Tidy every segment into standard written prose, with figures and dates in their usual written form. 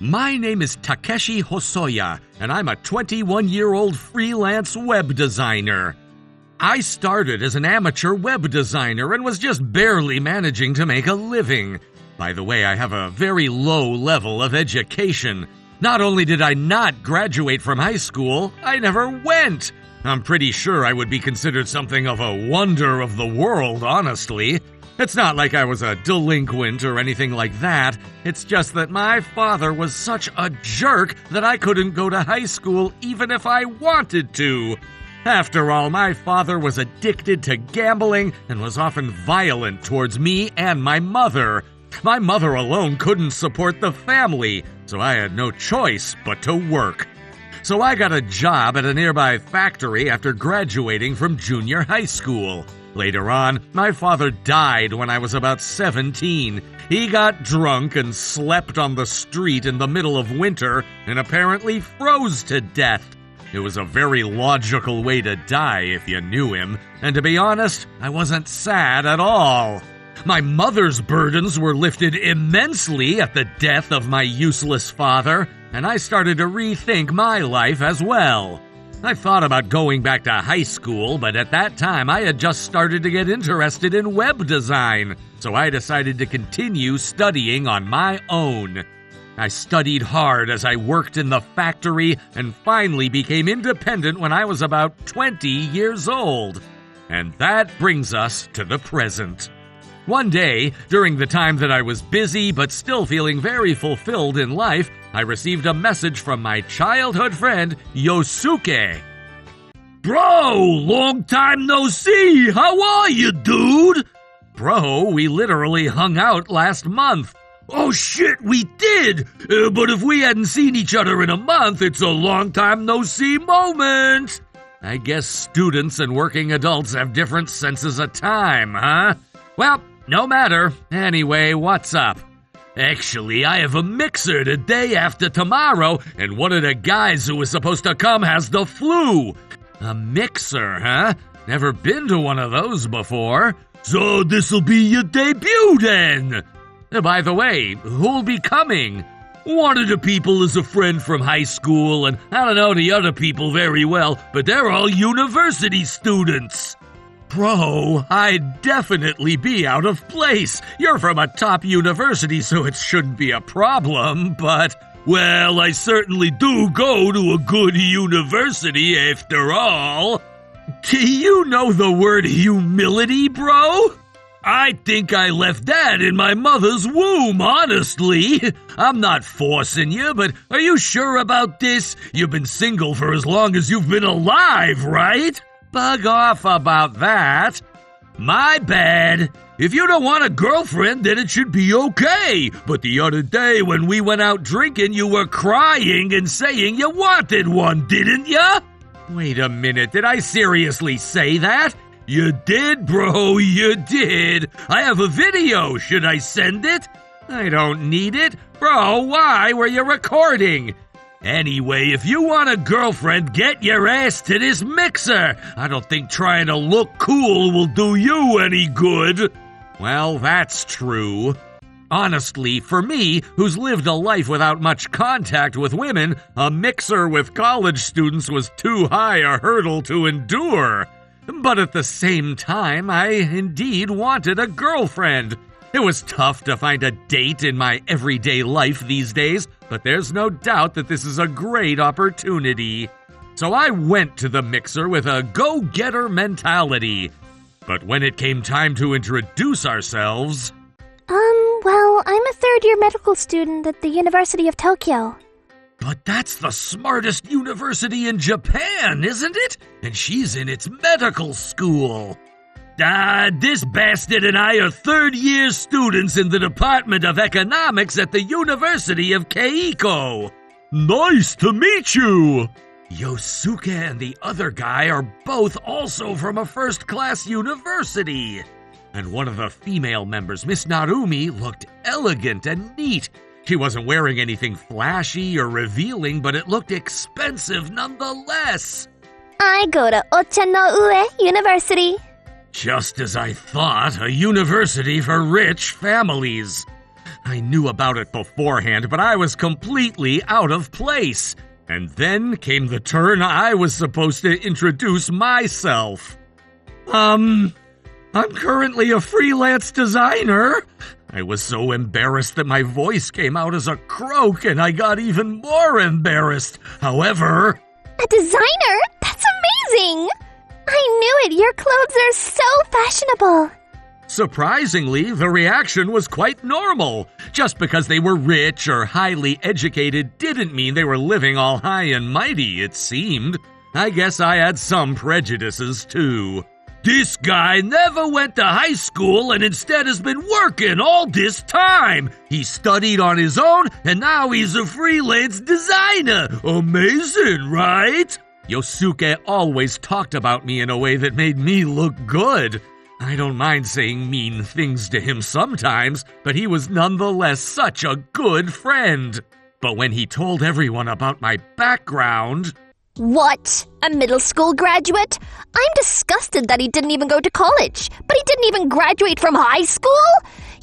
My name is Takeshi Hosoya, and I'm a 21-year-old freelance web designer. I started as an amateur web designer and was just barely managing to make a living. By the way, I have a very low level of education. Not only did I not graduate from high school, I never went. I'm pretty sure I would be considered something of a wonder of the world, honestly. It's not like I was a delinquent or anything like that. It's just that my father was such a jerk that I couldn't go to high school even if I wanted to. After all, my father was addicted to gambling and was often violent towards me and my mother. My mother alone couldn't support the family, so I had no choice but to work. So I got a job at a nearby factory after graduating from junior high school. Later on, my father died when I was about 17. He got drunk and slept on the street in the middle of winter and apparently froze to death. It was a very logical way to die if you knew him, and to be honest, I wasn't sad at all. My mother's burdens were lifted immensely at the death of my useless father, and I started to rethink my life as well. I thought about going back to high school, but at that time I had just started to get interested in web design, so I decided to continue studying on my own. I studied hard as I worked in the factory and finally became independent when I was about 20 years old. And that brings us to the present. One day, during the time that I was busy but still feeling very fulfilled in life, I received a message from my childhood friend, Yosuke. "Bro, long time no see! How are you, dude?" "Bro, we literally hung out last month." "Oh shit, we did! But if we hadn't seen each other in a month, it's a long time no see moment." I guess students and working adults have different senses of time, huh? Well, no matter. Anyway, what's up? Actually, I have a mixer the day after tomorrow, and one of the guys who was supposed to come has the flu. A mixer, huh? Never been to one of those before. So this'll be your debut then. By the way, who'll be coming? One of the people is a friend from high school, and I don't know the other people very well, but they're all university students. Bro, I'd definitely be out of place. You're from a top university, so it shouldn't be a problem, but, well, I certainly do go to a good university after all. Do you know the word humility, bro? I think I left that in my mother's womb, honestly. I'm not forcing you, but are you sure about this? You've been single for as long as you've been alive, right? Bug off about that. My bad. If you don't want a girlfriend, then it should be okay. But the other day when we went out drinking, you were crying and saying you wanted one, didn't ya? Wait a minute, did I seriously say that? You did, bro, you did. I have a video. Should I send it? I don't need it. Bro, why were you recording? Anyway, if you want a girlfriend, get your ass to this mixer. I don't think trying to look cool will do you any good. Well, that's true. Honestly, for me, who's lived a life without much contact with women, a mixer with college students was too high a hurdle to endure. But at the same time, I indeed wanted a girlfriend. It was tough to find a date in my everyday life these days, but there's no doubt that this is a great opportunity. So I went to the mixer with a go-getter mentality. But when it came time to introduce ourselves... Well, I'm a third-year medical student at the University of Tokyo. But that's the smartest university in Japan, isn't it? And she's in its medical school. This bastard and I are third-year students in the Department of Economics at the University of Keiko. Nice to meet you. Yosuke and the other guy are both also from a first-class university. And one of the female members, Miss Narumi, looked elegant and neat. She wasn't wearing anything flashy or revealing, but it looked expensive nonetheless. I go to Ocha no Ue University. Just as I thought, a university for rich families. I knew about it beforehand, but I was completely out of place. And then came the turn I was supposed to introduce myself. I'm currently a freelance designer. I was so embarrassed that my voice came out as a croak, and I got even more embarrassed. However... A designer? That's amazing! I knew it! Your clothes are so fashionable! Surprisingly, the reaction was quite normal. Just because they were rich or highly educated didn't mean they were living all high and mighty, it seemed. I guess I had some prejudices, too. This guy never went to high school and instead has been working all this time. He studied on his own and now he's a freelance designer. Amazing, right? Yosuke always talked about me in a way that made me look good. I don't mind saying mean things to him sometimes, but he was nonetheless such a good friend. But when he told everyone about my background... What? A middle school graduate? I'm disgusted that he didn't even go to college, but he didn't even graduate from high school?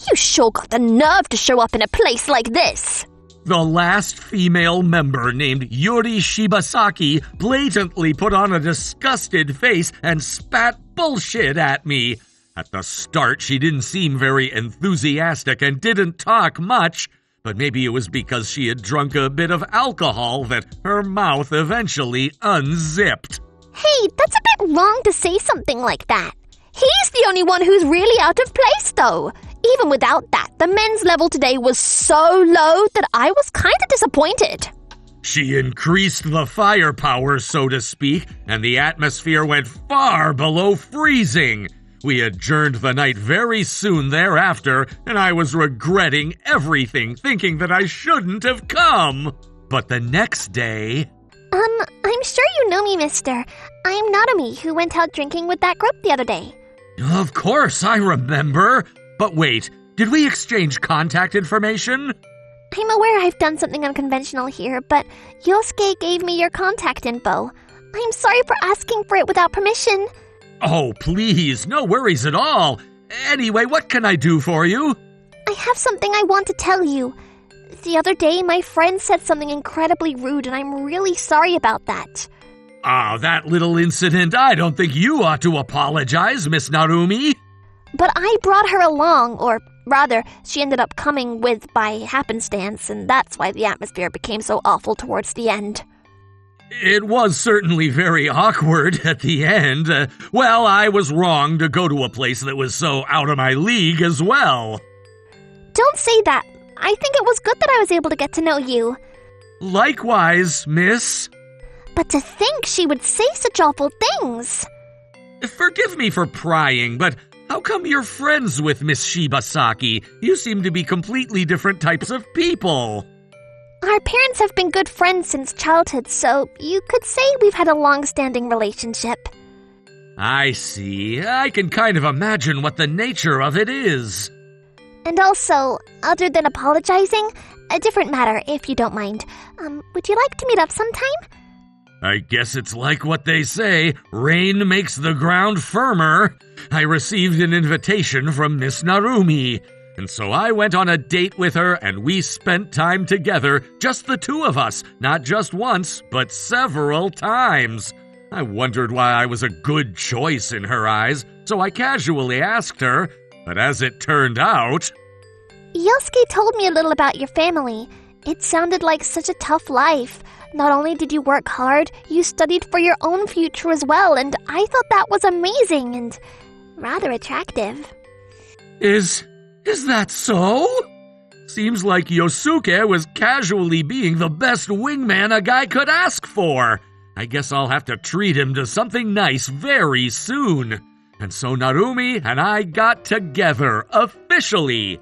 You sure got the nerve to show up in a place like this. The last female member, named Yuri Shibasaki, blatantly put on a disgusted face and spat bullshit at me. At the start, she didn't seem very enthusiastic and didn't talk much, but maybe it was because she had drunk a bit of alcohol that her mouth eventually unzipped. Hey, that's a bit wrong to say something like that. He's the only one who's really out of place, though. Even without that, the men's level today was so low that I was kind of disappointed. She increased the firepower, so to speak, and the atmosphere went far below freezing. We adjourned the night very soon thereafter, and I was regretting everything, thinking that I shouldn't have come. But the next day... I'm sure you know me, mister. I'm Narumi, who went out drinking with that group the other day. Of course, I remember. But wait, did we exchange contact information? I'm aware I've done something unconventional here, but Yosuke gave me your contact info. I'm sorry for asking for it without permission. Oh, please, no worries at all. Anyway, what can I do for you? I have something I want to tell you. The other day, my friend said something incredibly rude, and I'm really sorry about that. Ah, that little incident. I don't think you ought to apologize, Miss Narumi. But I brought her along, or rather, she ended up coming with by happenstance, and that's why the atmosphere became so awful towards the end. It was certainly very awkward at the end. Well, I was wrong to go to a place that was so out of my league as well. Don't say that. I think it was good that I was able to get to know you. Likewise, miss. But to think she would say such awful things. Forgive me for prying, but how come you're friends with Miss Shibasaki? You seem to be completely different types of people. Our parents have been good friends since childhood, so you could say we've had a long-standing relationship. I see. I can kind of imagine what the nature of it is. And also, other than apologizing, a different matter, if you don't mind. Would you like to meet up sometime? I guess it's like what they say, rain makes the ground firmer. I received an invitation from Miss Narumi, and so I went on a date with her and we spent time together, just the two of us, not just once, but several times. I wondered why I was a good choice in her eyes, so I casually asked her, but as it turned out... Yosuke told me a little about your family. It sounded like such a tough life. Not only did you work hard, you studied for your own future as well, and I thought that was amazing and rather attractive. Is that so? Seems like Yosuke was casually being the best wingman a guy could ask for. I guess I'll have to treat him to something nice very soon. And so Narumi and I got together, officially.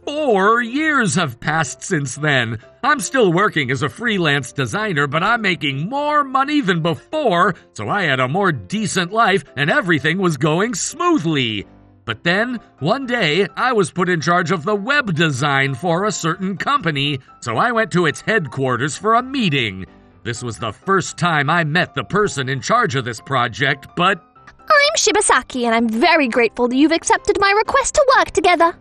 4 years have passed since then. I'm still working as a freelance designer, but I'm making more money than before, so I had a more decent life and everything was going smoothly. But then, one day, I was put in charge of the web design for a certain company, so I went to its headquarters for a meeting. This was the first time I met the person in charge of this project, but... I'm Shibasaki, and I'm very grateful that you've accepted my request to work together.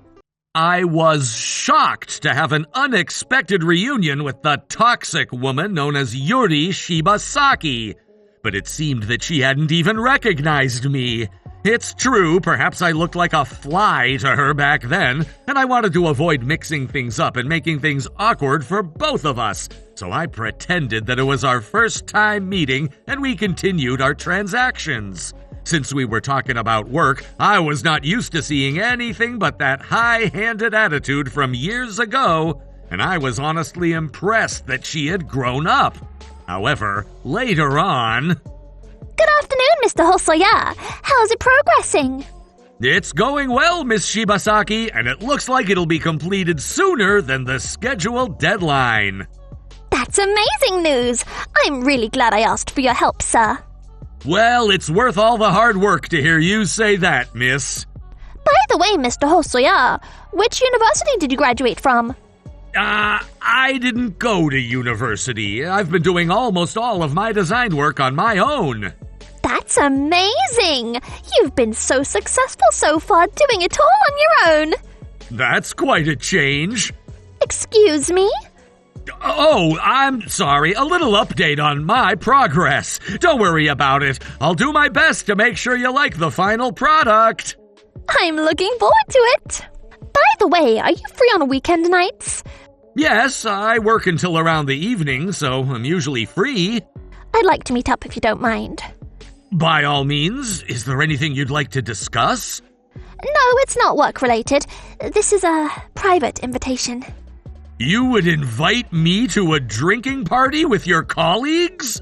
I was shocked to have an unexpected reunion with the toxic woman known as Yuri Shibasaki, but it seemed that she hadn't even recognized me. It's true, perhaps I looked like a fly to her back then, and I wanted to avoid mixing things up and making things awkward for both of us, so I pretended that it was our first time meeting and we continued our transactions. Since we were talking about work, I was not used to seeing anything but that high-handed attitude from years ago, and I was honestly impressed that she had grown up. However, later on... Good afternoon, Mr. Hosoya. How's it progressing? It's going well, Miss Shibasaki, and it looks like it'll be completed sooner than the scheduled deadline. That's amazing news. I'm really glad I asked for your help, sir. Well, it's worth all the hard work to hear you say that, miss. By the way, Mr. Hosoya, which university did you graduate from? I didn't go to university. I've been doing almost all of my design work on my own. That's amazing! You've been so successful so far doing it all on your own. That's quite a change. Excuse me? Oh, I'm sorry. A little update on my progress. Don't worry about it. I'll do my best to make sure you like the final product. I'm looking forward to it. By the way, are you free on weekend nights? Yes, I work until around the evening, so I'm usually free. I'd like to meet up if you don't mind. By all means, is there anything you'd like to discuss? No, it's not work-related. This is a private invitation. You would invite me to a drinking party with your colleagues?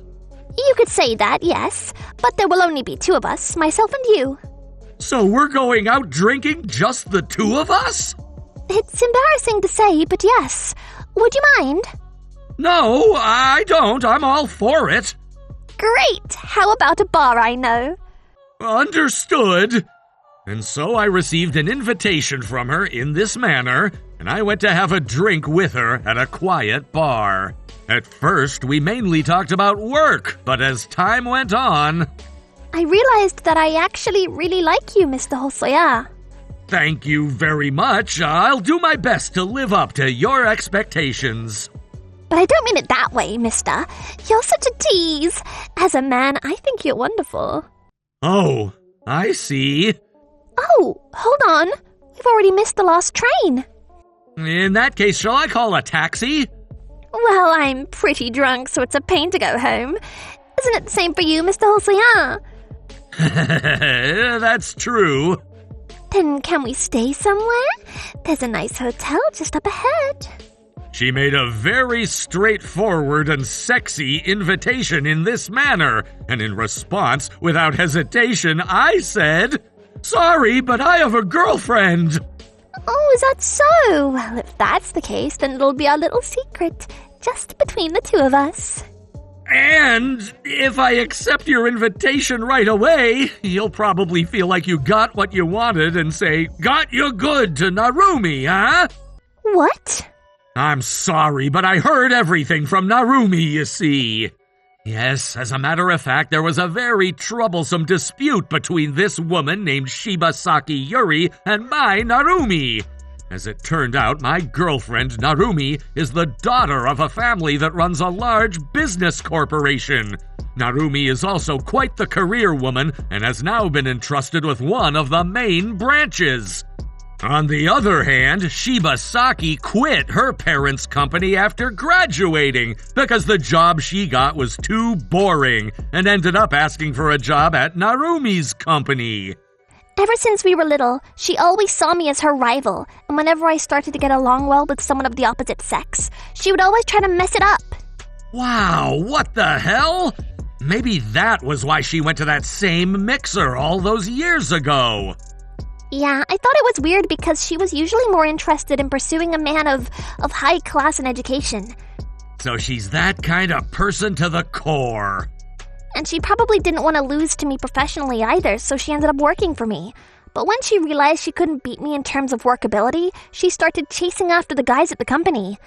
You could say that, yes, but there will only be two of us, myself and you. So we're going out drinking just the two of us? It's embarrassing to say, but yes. Would you mind? No, I don't. I'm all for it. Great! How about a bar I know? Understood. And so I received an invitation from her in this manner, and I went to have a drink with her at a quiet bar. At first, we mainly talked about work, but as time went on... I realized that I actually really like you, Mr. Hosoya. Thank you very much. I'll do my best to live up to your expectations. But I don't mean it that way, mister. You're such a tease. As a man, I think you're wonderful. Oh, I see. Oh, hold on. We've already missed the last train. In that case, shall I call a taxi? Well, I'm pretty drunk, so it's a pain to go home. Isn't it the same for you, Mr. Hosoya? That's true. Then can we stay somewhere? There's a nice hotel just up ahead. She made a very straightforward and sexy invitation in this manner, and in response, without hesitation, I said, "Sorry, but I have a girlfriend." Oh, is that so? Well, if that's the case, then it'll be our little secret, just between the two of us. And if I accept your invitation right away, you'll probably feel like you got what you wanted and say, "Got you good" to Narumi, huh? What? I'm sorry, but I heard everything from Narumi, you see. Yes, as a matter of fact, there was a very troublesome dispute between this woman named Shibasaki Yuri and my Narumi. As it turned out, my girlfriend, Narumi, is the daughter of a family that runs a large business corporation. Narumi is also quite the career woman and has now been entrusted with one of the main branches. On the other hand, Shibasaki quit her parents' company after graduating because the job she got was too boring and ended up asking for a job at Narumi's company. Ever since we were little, she always saw me as her rival, and whenever I started to get along well with someone of the opposite sex, she would always try to mess it up. Wow, what the hell? Maybe that was why she went to that same mixer all those years ago. Yeah, I thought it was weird because she was usually more interested in pursuing a man of high class and education. So she's that kind of person to the core. And she probably didn't want to lose to me professionally either, so she ended up working for me. But when she realized she couldn't beat me in terms of workability, she started chasing after the guys at the company.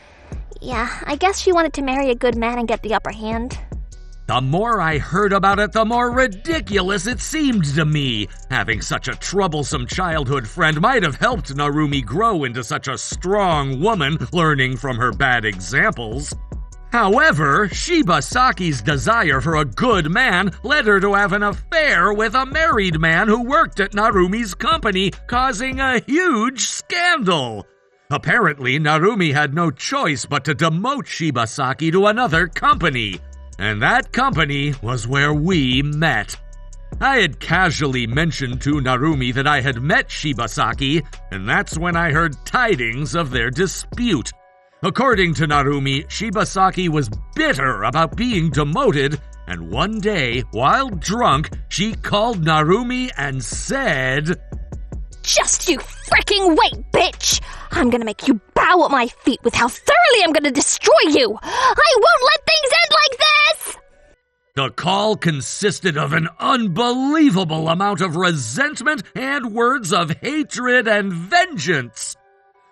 Yeah, I guess she wanted to marry a good man and get the upper hand. The more I heard about it, the more ridiculous it seemed to me. Having such a troublesome childhood friend might have helped Narumi grow into such a strong woman, learning from her bad examples. However, Shibasaki's desire for a good man led her to have an affair with a married man who worked at Narumi's company, causing a huge scandal. Apparently, Narumi had no choice but to demote Shibasaki to another company. And that company was where we met. I had casually mentioned to Narumi that I had met Shibasaki, and that's when I heard tidings of their dispute. According to Narumi, Shibasaki was bitter about being demoted, and one day, while drunk, she called Narumi and said, "Just you fricking wait, bitch! I'm gonna make you bow at my feet with how thoroughly I'm gonna destroy you! I won't let things end like this!" The call consisted of an unbelievable amount of resentment and words of hatred and vengeance.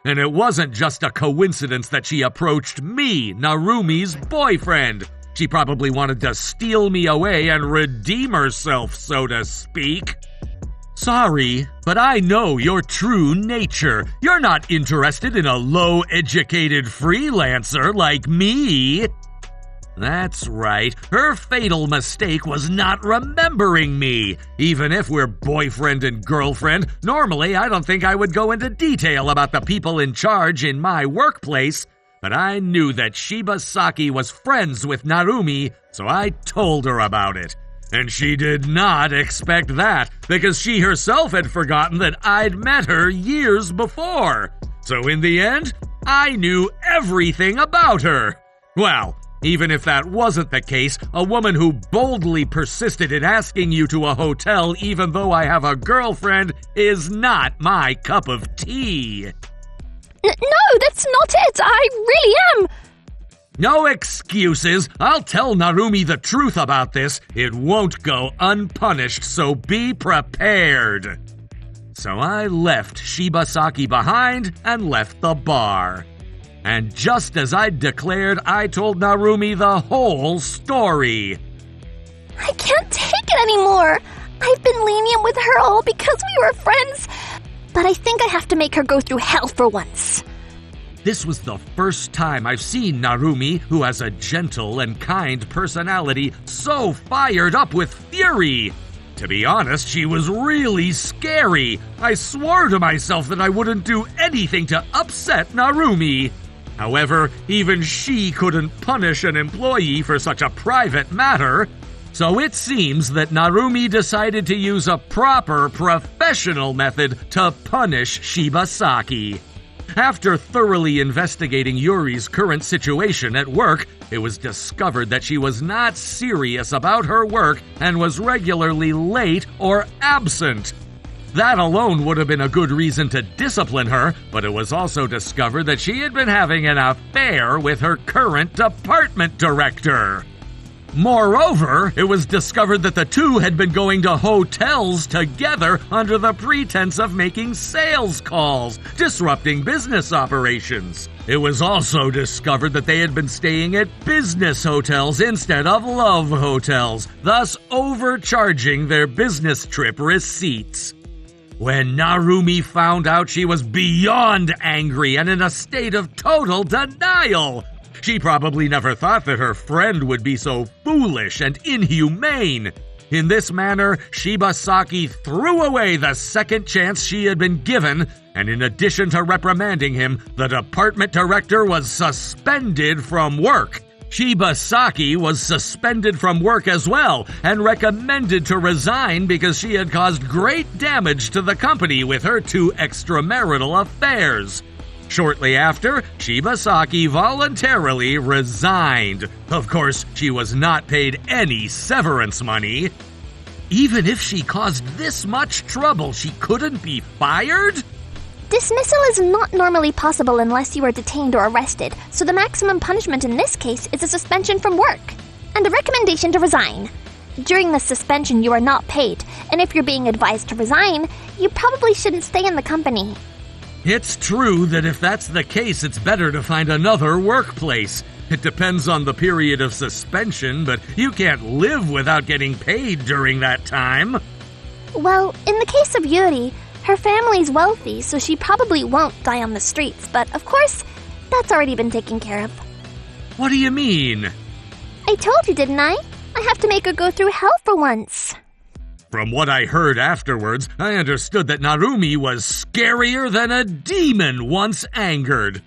And it wasn't just a coincidence that she approached me, Narumi's boyfriend. She probably wanted to steal me away and redeem herself, so to speak. Sorry, but I know your true nature. You're not interested in a low-educated freelancer like me. That's right, her fatal mistake was not remembering me. Even if we're boyfriend and girlfriend, normally I don't think I would go into detail about the people in charge in my workplace, but I knew that Shibasaki was friends with Narumi, so I told her about it. And she did not expect that, because she herself had forgotten that I'd met her years before. So in the end, I knew everything about her. Well, even if that wasn't the case, a woman who boldly persisted in asking you to a hotel even though I have a girlfriend is not my cup of tea. No, that's not it. I really am. No excuses. I'll tell Narumi the truth about this. It won't go unpunished, so be prepared. So I left Shibasaki behind and left the bar. And just as I'd declared, I told Narumi the whole story. I can't take it anymore. I've been lenient with her all because we were friends, but I think I have to make her go through hell for once. This was the first time I've seen Narumi, who has a gentle and kind personality, so fired up with fury. To be honest, she was really scary. I swore to myself that I wouldn't do anything to upset Narumi. However, even she couldn't punish an employee for such a private matter. So it seems that Narumi decided to use a proper professional method to punish Shibasaki. After thoroughly investigating Yuri's current situation at work, it was discovered that she was not serious about her work and was regularly late or absent. That alone would have been a good reason to discipline her, but it was also discovered that she had been having an affair with her current department director. Moreover, it was discovered that the two had been going to hotels together under the pretense of making sales calls, disrupting business operations. It was also discovered that they had been staying at business hotels instead of love hotels, thus overcharging their business trip receipts. When Narumi found out, she was beyond angry and in a state of total denial. She probably never thought that her friend would be so foolish and inhumane. In this manner, Shibasaki threw away the second chance she had been given, and in addition to reprimanding him, the department director was suspended from work. Shibasaki was suspended from work as well, and recommended to resign because she had caused great damage to the company with her two extramarital affairs. Shortly after, Shibasaki voluntarily resigned. Of course, she was not paid any severance money. Even if she caused this much trouble, she couldn't be fired? Dismissal is not normally possible unless you are detained or arrested, so the maximum punishment in this case is a suspension from work and a recommendation to resign. During the suspension, you are not paid, and if you're being advised to resign, you probably shouldn't stay in the company. It's true that if that's the case, it's better to find another workplace. It depends on the period of suspension, but you can't live without getting paid during that time. Well, in the case of Yuri, her family's wealthy, so she probably won't die on the streets, but of course, that's already been taken care of. What do you mean? I told you, didn't I? I have to make her go through hell for once. From what I heard afterwards, I understood that Narumi was scarier than a demon once angered.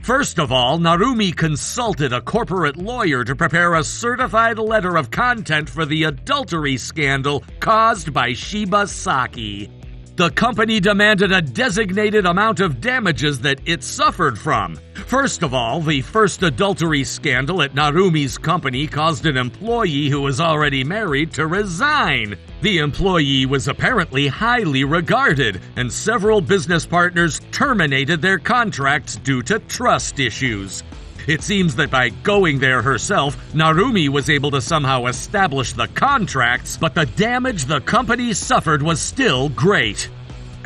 First of all, Narumi consulted a corporate lawyer to prepare a certified letter of content for the adultery scandal caused by Shiba Saki. The company demanded a designated amount of damages that it suffered from. First of all, the first adultery scandal at Narumi's company caused an employee who was already married to resign. The employee was apparently highly regarded, and several business partners terminated their contracts due to trust issues. It seems that by going there herself, Narumi was able to somehow establish the contracts, but the damage the company suffered was still great.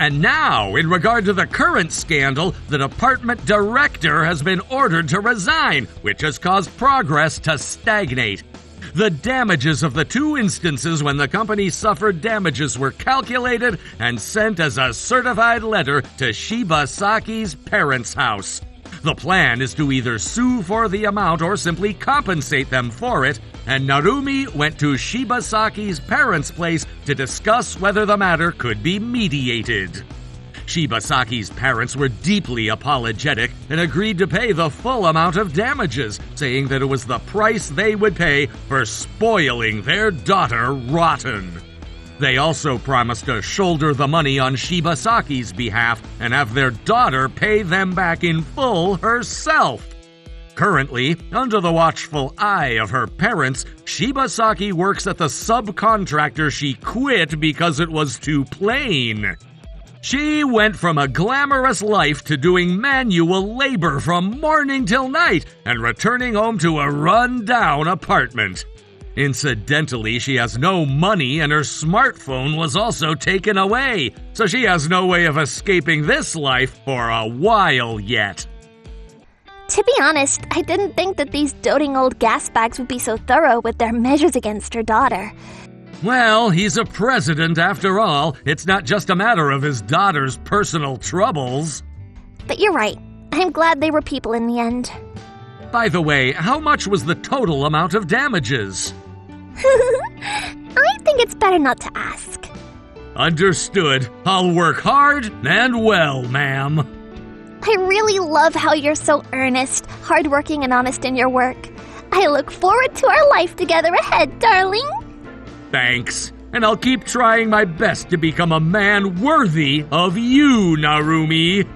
And now, in regard to the current scandal, the department director has been ordered to resign, which has caused progress to stagnate. The damages of the two instances when the company suffered damages were calculated and sent as a certified letter to Shiba Saki's parents' house. The plan is to either sue for the amount or simply compensate them for it, and Narumi went to Shiba Saki's parents' place to discuss whether the matter could be mediated. Shiba Saki's parents were deeply apologetic and agreed to pay the full amount of damages, saying that it was the price they would pay for spoiling their daughter rotten. They also promised to shoulder the money on Shiba Saki's behalf and have their daughter pay them back in full herself. Currently, under the watchful eye of her parents, Shiba Saki works at the subcontractor she quit because it was too plain. She went from a glamorous life to doing manual labor from morning till night and returning home to a run-down apartment. Incidentally, she has no money and her smartphone was also taken away, so she has no way of escaping this life for a while yet. To be honest, I didn't think that these doting old gasbags would be so thorough with their measures against her daughter. Well, he's a president after all. It's not just a matter of his daughter's personal troubles. But you're right. I'm glad they were people in the end. By the way, how much was the total amount of damages? I think it's better not to ask. Understood. I'll work hard and well, ma'am. I really love how you're so earnest, hardworking, and honest in your work. I look forward to our life together ahead, darling. Thanks. And I'll keep trying my best to become a man worthy of you, Narumi.